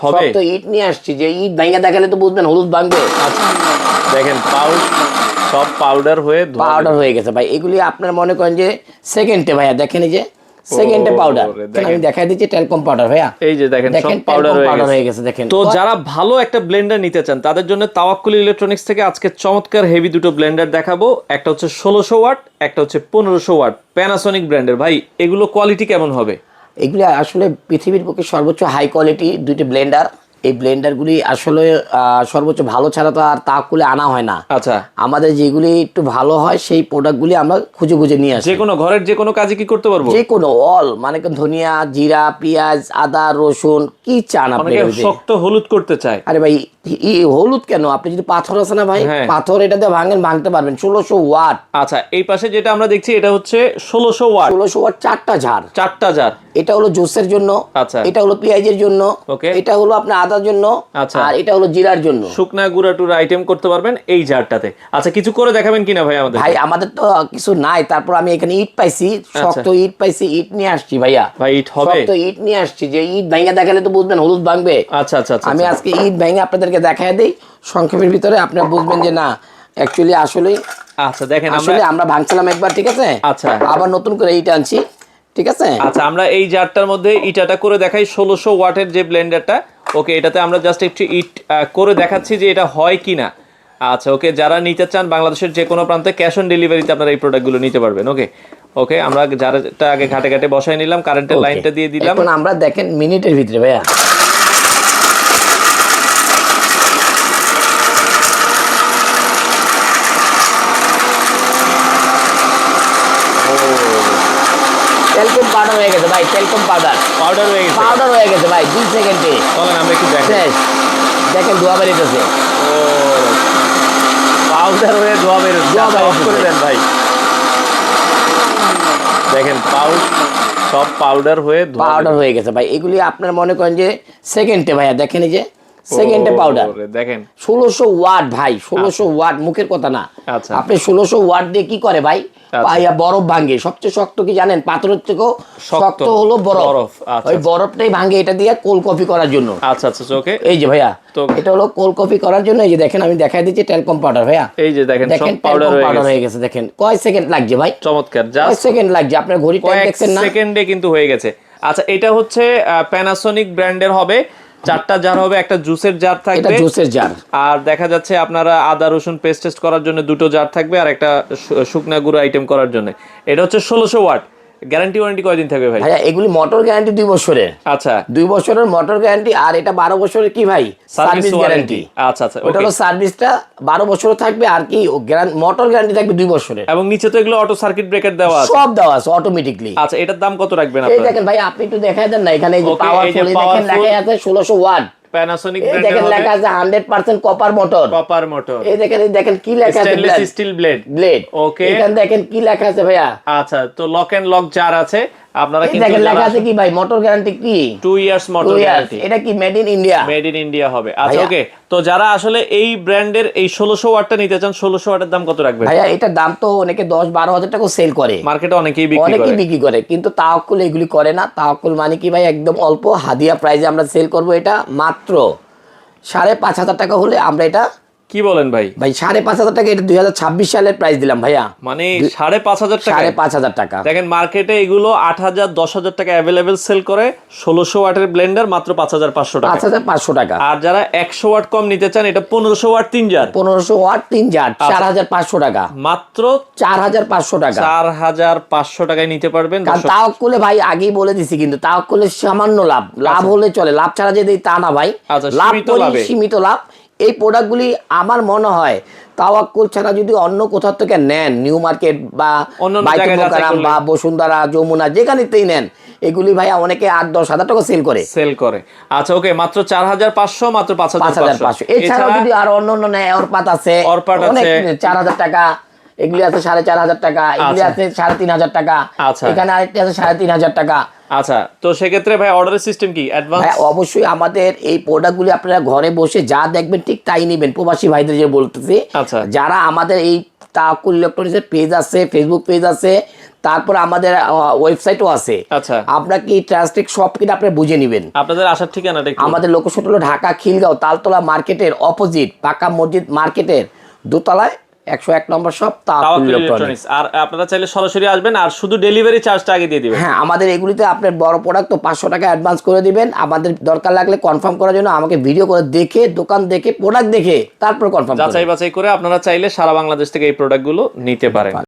হবে তো ইট নিয়ে আসছি, যে ইট ভাঙা দেখালে তো বুঝবেন হলুদ ভাঙবে। আচ্ছা দেখেন সব পাউডার হয়ে গেছে ভাই। এগুলি আপনার মনে করেন যে সেকেন্ডে ভাইয়া, দেখেন এই যে সেকেন্ডে পাউডার। আমি দেখাই দিচ্ছি টেলকম পাউডার ভাইয়া, এই যে দেখেন সব পাউডার হয়ে গেছে। দেখেন তো যারা ভালো একটা ব্লেন্ডার নিতে চান তাদের জন্য তাওয়াক্কুল ইলেকট্রনিক্স থেকে আজকে চমৎকার হেভি দুটো ব্লেন্ডার দেখাবো। একটা হচ্ছে 1600 ওয়াট, একটা হচ্ছে 1500 ওয়াট প্যানাসোনিক ব্র্যান্ডের। ভাই এগুলো কোয়ালিটি কেমন হবে? এগুলি আসলে পৃথিবীর পক্ষে সর্বোচ্চ হাই কোয়ালিটি দুইটি ব্লেন্ডার। এই ব্লেন্ডারগুলি আসলে সর্বোচ্চ ভালো ছাড়া তো আর তাওয়াক্কুলে আনা হয় না। আচ্ছা, আমাদের যেগুলি একটু ভালো হয় সেই প্রোডাক্টগুলি আমরা খুঁজে খুঁজে নিয়ে আসি। যে কোনো ঘরের যে কোনো কাজে কি করতে পারবো? যে কোনো অল মানে ধনিয়া, জিরা, পেঁয়াজ, আদা, রসুন কি চান আপনি? শক্ত হলুদ করতে চায়। আরে ভাই হলুদ কেন, আপনি যদি পাথর আছে না ভাই, পাথর এটাতে ভাঙতে পারবেন। 1600 ওয়াট। আচ্ছা, এই পাশে যেটা আমরা দেখছি এটা হচ্ছে 1600 ওয়াট। 1600 ওয়াট চারটা জার। এটা হলো জুসের জন্য, আচ্ছা, এটা হলো পেঁয়াজের জন্য, এটা হলো আপনার আদার জন্য, আচ্ছা, আর এটা হলো জিরার জন্য। শুকনা গুঁড়া টুরা আইটেম করতে পারবেন এই জারটাতে। আচ্ছা, কিছু করে দেখাবেন কিনা ভাই আমাদের? ভাই আমাদের তো কিছু নাই, তারপর আমি এখানে ইট পাইছি, শক্ত ইট পাইছি, ইট নিয়ে আসছি ভাইয়া। ভাই ইট হবে? শক্ত ইট নিয়ে আসছি, যে ইট ভাঙা দেখালে তো বুঝবেন হলুদ ভাঙবে। আচ্ছা আচ্ছা, আমি আজকে ইট ভাঙা আপনাদেরকে দেখায় দেই সংক্ষেপের ভিতরে, আপনারা বুঝবেন যে না অ্যাকচুয়ালি আসলে। আচ্ছা দেখেন, আসলে আমরা ভাঙছিলাম একবার, ঠিক আছে, আচ্ছা আবার নতুন করে ইট আনছি, ঠিক আছে। আচ্ছা, আমরা এই জারটার মধ্যে ইটাটা করে দেখাই 1600 ওয়াটের যে ব্লেন্ডারটা। ওকে, এটাতে আমরা জাস্ট একটু ইট করে দেখাচ্ছি যে এটা হয় কিনা। আচ্ছা ওকে, যারা নিতে চান বাংলাদেশের যে কোনো প্রান্তে ক্যাশ অন ডেলিভারিতে আপনারা এই প্রোডাক্টগুলো নিতে পারবেন। ওকে ওকে, আমরা যারটা আগে ঘাটে ঘাটে বসাই নিলাম, কারেন্টের লাইনটা দিয়ে দিলাম। এখন আমরা দেখেন মিনিটের ভিতরে ভাইয়া টেলকম পাউডার হয়ে গেছে ভাই। টেলকম পাউডার হয়ে গেছে ভাই 2 সেকেন্ডে। চলেন আমরা একটু দেখাই। দেখেন ধোয়া বেরোতেছে। ও পাউডার হয়ে ধোয়া বেরোচ্ছে। অফ করে দেন ভাই। দেখেন সব পাউডার হয়ে গেছে ভাই। এগুলি আপনার মনে করেন যে সেকেন্ডে ভাইয়া, দেখেন এই যে সেকেন্ডে পাউডার। দেখেন 1600 ওয়াট ভাই, 1600 ওয়াট মুখের কথা না। আপনি 1600 ওয়াট দিয়ে কি করে ভাই? পাইয়া বরফ ভাঙে। সবচেয়ে শক্ত কি জানেন? পাথরের থেকেও শক্ত হলো বরফ। ওই বরফটাই ভাঙে এটা দিয়ে কোল্ড কফি করার জন্য। আচ্ছা আচ্ছা, ওকে। এই যে ভাইয়া এটা হলো কোল্ড কফি করার জন্য। এই যে দেখেন আমি দেখাই দিচ্ছি টেলকম পাউডার ভাইয়া। এই যে দেখেন সব পাউডার হয়ে গেছে। দেখেন কয় সেকেন্ড লাগছে ভাই? চমৎকার, কয় সেকেন্ড লাগছে? আপনার ঘড়ি টাইম দেখছেন না? সেকেন্ডে কিন্তু হয়ে গেছে। আচ্ছা, এটা হচ্ছে প্যানাসোনিক ব্র্যান্ডের হবে। চারটা জার হবে, একটা জুসের জার থাকবে, এটা জুসের জার। আর দেখা যাচ্ছে আপনারা আদা রসুন পেস্ট করার জন্য দুটো জার থাকবে, আর একটা শুকনা গুঁড়ো আইটেম করার জন্য। এটা হচ্ছে 1600 ওয়াট। গ্যারান্টি ওয়ারেন্টি কয়দিন থাকবে ভাই? ভাইয়া এগুলি মোটর গ্যারান্টি 2 বছরের। আচ্ছা, 2 বছরের মোটর গ্যারান্টি। আর এটা 12 বছরের কি ভাই সার্ভিস গ্যারান্টি। আচ্ছা আচ্ছা, ওটা হলো সার্ভিসটা 12 বছর থাকবে, আর কি মোটর গ্যারান্টি থাকবে 2 বছরের। এবং নিচে তো এগুলো অটো সার্কিট ব্রেকার দেওয়া আছে, সব দেওয়া আছে অটোমেটিকলি। আচ্ছা, এটার দাম কত রাখবেন আপনারা? এই দেখেন ভাই আপনি একটু দেখায় দেন না, এখানে এই যে পাওয়ারফুল দেখেন লেখা আছে 1600 ওয়াট প্যানাসোনিক ব্র্যান্ডের। দেখেন লেখা আছে 100% কপার মোটর। এই দেখেন কি লেখা আছে? Stainless steel blade. ওকে, এখানে দেখেন কি লেখা আছে ভাইয়া। আচ্ছা, তো লক এন্ড লক জার আছে। আপনারা কিন্তু দেখেন লেখা আছে কি ভাই? মোটর গ্যারান্টি কি 2 ইয়ার্স মোটর গ্যারান্টি। এটা কি মেড ইন ইন্ডিয়া হবে। আচ্ছা ওকে, তো যারা আসলে এই ব্র্যান্ডের এই 1600 ওয়াটটা নিতে চান, 1600 ওয়াটের দাম কত রাখবেন ভাইয়া? এটার দাম তো অনেকে 10-12 হাজার টাকা সেল করে, মার্কেটে অনেকেই বিক্রি করে, কিন্তু তাওয়াক্কুল এগুলি করে না। তাওয়াক্কুল মানে কি ভাই? একদম অল্প হাদিয়া প্রাইজে আমরা সেল করব। এটা মাত্র 5,500 টাকা হলে আমরা এটা। কি বলেন ভাই? 5,500 টাকা। এটা 2026 সালের প্রাইস দিলাম ভাইয়া, মানে 5,500 টাকা। 5,500 টাকা। দেখেন মার্কেটে এগুলো 8,000 10,000 টাকা অ্যাভেলেবেল সেল করে। 1600 ওয়াটের ব্লেন্ডার মাত্র 5,500 টাকা। 5,500 টাকা। আর যারা 100 ওয়াট কম নিতে চান, এটা 1500 ওয়াট 3 জার। 1500 ওয়াট 3 জার 4,500 টাকা। মাত্র 4,500 টাকা। 4,500 টাকায় নিতে পারবেন। কারণ তাওয়াক্কুলে ভাই আগেই বলে দিছি, কিন্তু তাওয়াক্কুলে সামান্য লাভ হলে চলে, লাভ ছাড়া যে তা না ভাই। লাভ করি, সীমিত লাভ। এই প্রোডাক্টগুলি আমার মনে হয় তাওয়াক্কুল ছাড়া যদি অন্য কোথাও থেকে নেন, নিউ মার্কেট বা বা বসুন্ধরা, যমুনা, যেখানেতেই নেন, এগুলি ভাইয়া অনেকে 8-10 হাজার টাকা সেল করে। আচ্ছা ওকে, মাত্র 4,500, মাত্র 5,500। এছাড়াও যদি আর অন্য নেয়, অরপাত আছে, 4,000 টাকা, এগুলি আছে 4,500 টাকা, এগুলি আছে 3,500 টাকা, এখানে আরেকটি আছে 3,500 টাকা। আচ্ছা, তো সেক্ষেত্রে ভাই অর্ডারের সিস্টেম কি অ্যাডভান্স? অবশ্যই আমাদের এই প্রোডাক্টগুলি আপনারা ঘরে বসে যা দেখবেন ঠিক তাই নেবেন। প্রবাসী ভাইদের যে বলতেছি, যারা আমাদের এই তাওয়াক্কুল ইলেকট্রনিক্সের পেজ আছে, ফেসবুক পেজ আছে, তারপর আমাদের ওয়েবসাইটও আছে। আচ্ছা, আপনার কি ট্রান্সটেক সব কিনা আপনি বুঝে নেবেন। আপনাদের আসার ঠিকানাটা একটু? আমাদের লোকেশন হলো ঢাকা খিলগাঁও তালতলা মার্কেটের অপোজিট পাকা মসজিদ মার্কেটের দোতলায় 101 নম্বর শপ তাওয়াক্কুল ইলেকট্রনিক্স। আর আপনারা চাইলে সরাসরি আসবেন, আর শুধু ডেলিভারি চার্জটা আগে দিয়ে দিবেন। হ্যাঁ, আমাদের এগুলিতে আপনার বড় প্রোডাক্ট তো 500 টাকা অ্যাডভান্স করে দিবেন। আমাদের দরকার লাগলে কনফার্ম করার জন্য আমাকে ভিডিও করে দেখে, দোকান দেখে, প্রোডাক্ট দেখে তারপর কনফার্ম যাচাই বাছাই করে আপনারা চাইলে সারা বাংলাদেশ থেকে এই প্রোডাক্টগুলো নিতে পারেন।